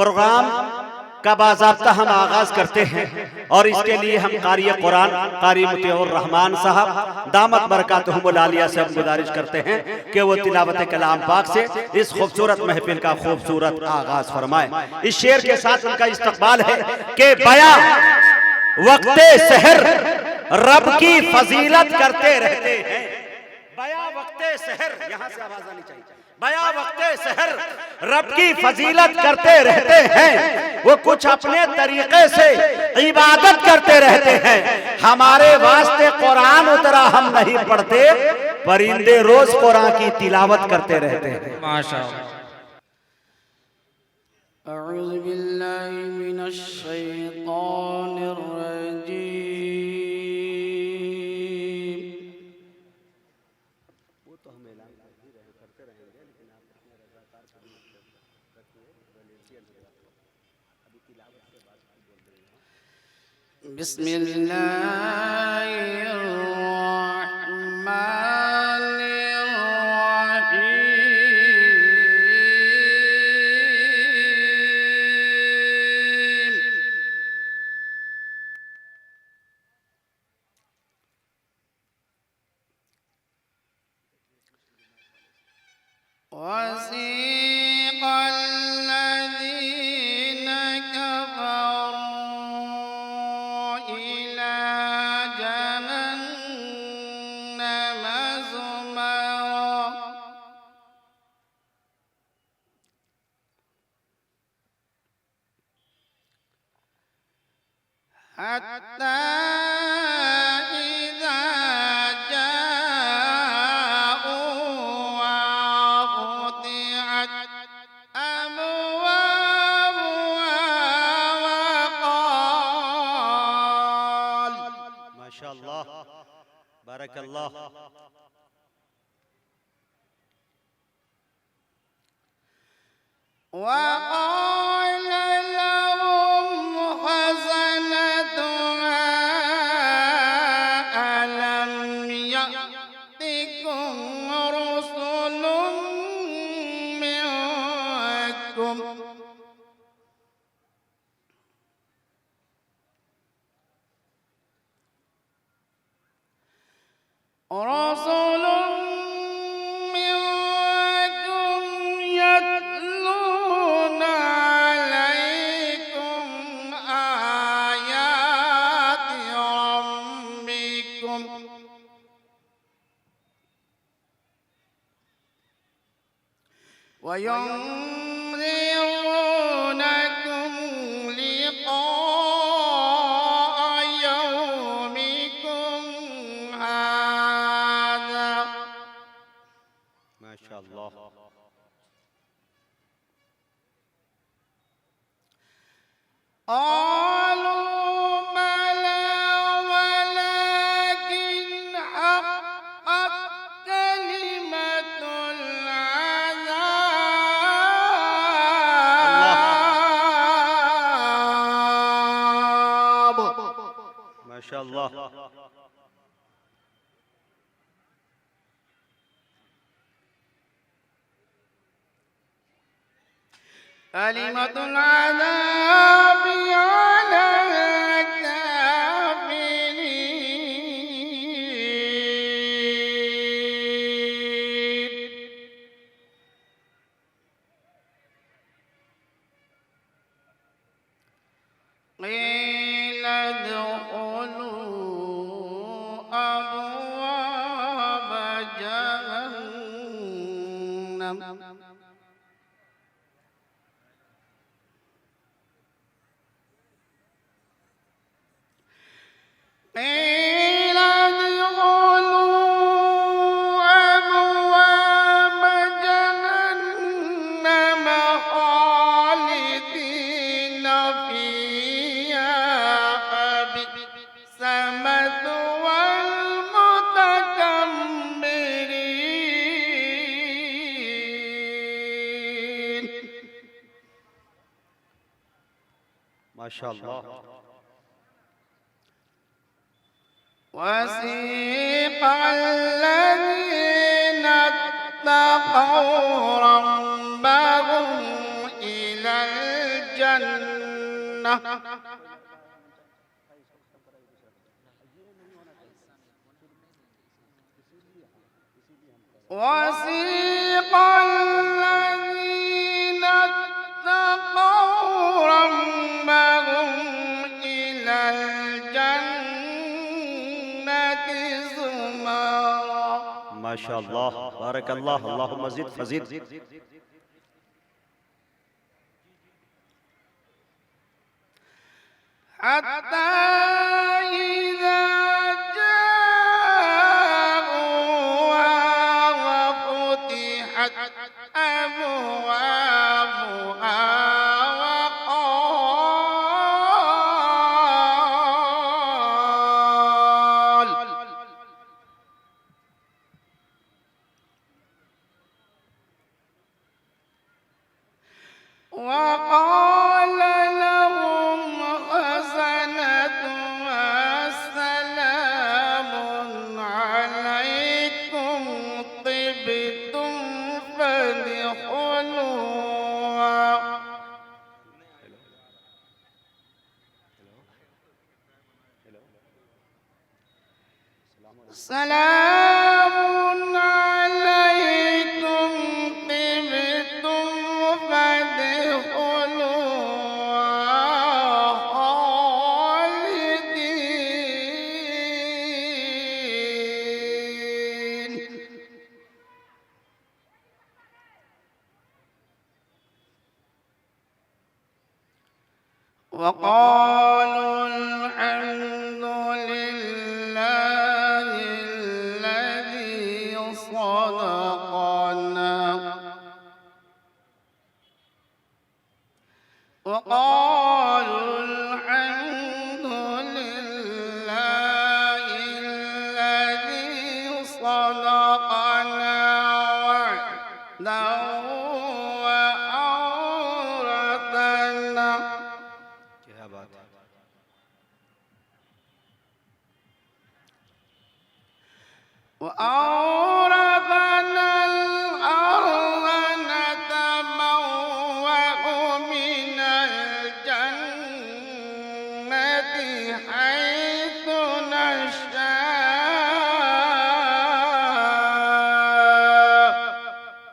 प्रोग्राम का बाज़ाब्ता हम आगाज करते हैं और इसके लिए हम कारी कुरान कारी मुतीउर रहमान साहब दामत बरकातहुमुल आलिया से हम गुजारिश करते हैं कि वो तिलावत कलाम पाक से इस खूबसूरत महफिल का खूबसूरत आगाज फरमाए। इस शेर के साथ उनका इस्तकबाल है कि बया वक्ते सहर रब की फजीलत करते रहते हैं। बया वक्ते सहर, यहाँ से आवाज आनी चाहिए। बया वक्ते सहर रब की फजीलत करते रहते हैं, वो कुछ अपने तरीके से इबादत करते रहते हैं। हमारे वास्ते कुरान उतरा, हम नहीं पढ़ते, परिंदे रोज कुरान की तिलावत करते रहते हैं। माशाअल्लाह। अऊज़ु बिल्लाहि मिनश शैतानिर रजीम। बिस्मिल्लाहिर्रहमानिर्रहीम। वसीक़ الذين كفروا إلى جهنم زمرا حتى إذا جاءوها فتحت أبوابها وقال माशाअल्लाह, बारकल्लाह। وقال لهم خزنتها ألم يأتكم رسل منكم يتلون عليكم آيات ربكم وينذرونكم لقاء يومكم هذا माशाअल्लाह। قالوا بلى ولكن حقت كلمة العذاب माशाअल्लाह। كلمة العذاب على الكافرين قيل ادخلوا أبواب جهنم قيل ادخلوا أبواب جهنم خالدين فيها فبئس مثوى المتكبرين माशाअल्लाह। وسيق الذين اتقوا ربهم إلى الجنة وسيق الذين اتقوا ربهم إلى الجنة زمرا. ما شاء الله، بارك الله، اللهم زد فزد. حتى إذا جاءوها وفتحت أبوابها وقال لهم خزنتها سلام عليكم طبتم فادخلوها سلام عليكم طبتم فادخلوها خالدين. وقالوا الحمد لله الذي صدقنا وقالوا الحمد لله الذي صدقنا وعده وأورثنا क्या बात है। وأورثنا الأرض نتبوأ من الجنة حيث نشاء.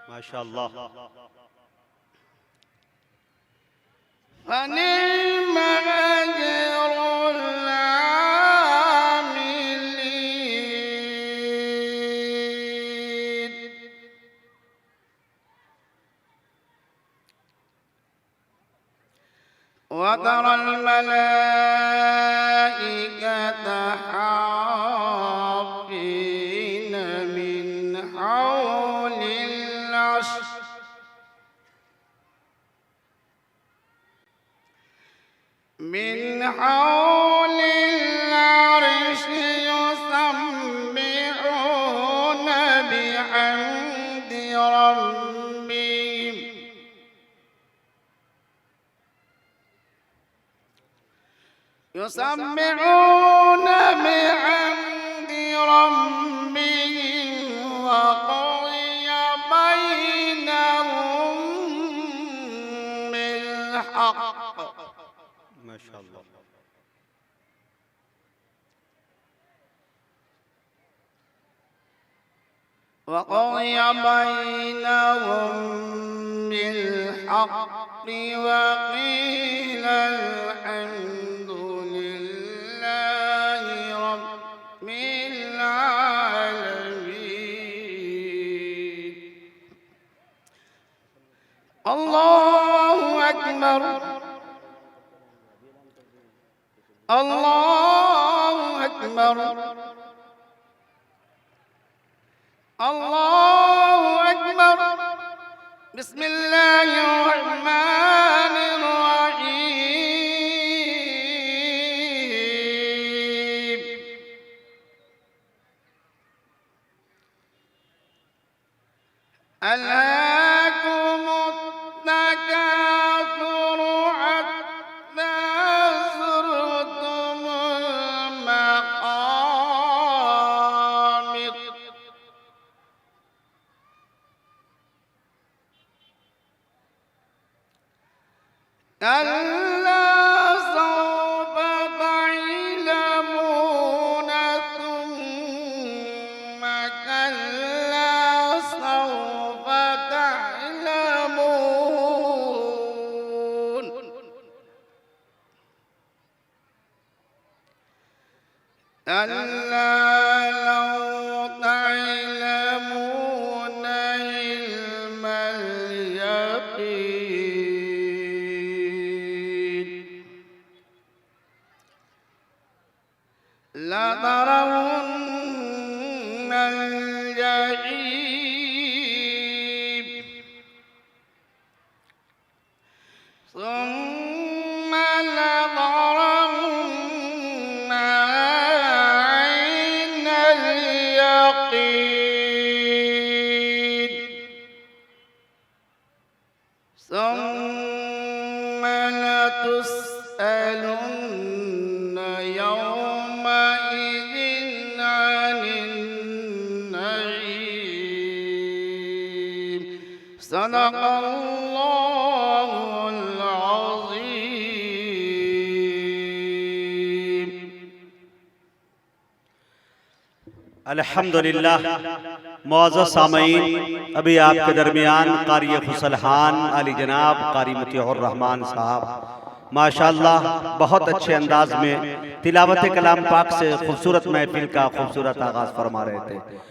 ما شاء الله. فنعم أجر العاملين. وترى الملائكة حافين من حول العرش يسبحون بحمد ربهم وقضي بينهم بالحق. ما شاء الله. وقضي بينهم بالحق وقيل الحمد لله رب العالمين. الله أكبر الله أكبر الله أكبر. بسم الله الرحمن الرحيم. ألهاكم التكاثر حتى زرتم المقابر. كلا كلا لو تعلمون علم اليقين لترون الجحيم ثم لترونها عين اليقين ثم لتسألن يومئذ عن النعيم صدق الله العظيم अल्हम्दुलिल्लाह। मुअज़्ज़ज़ सामईन, अभी आपके दरमियान कारी खुसलहान अली जनाब कारी मुतीउर रहमान साहब माशाअल्लाह बहुत अच्छे अंदाज में तिलावत कलाम पाक से खूबसूरत महफिल का खूबसूरत आगाज फरमा रहे थे।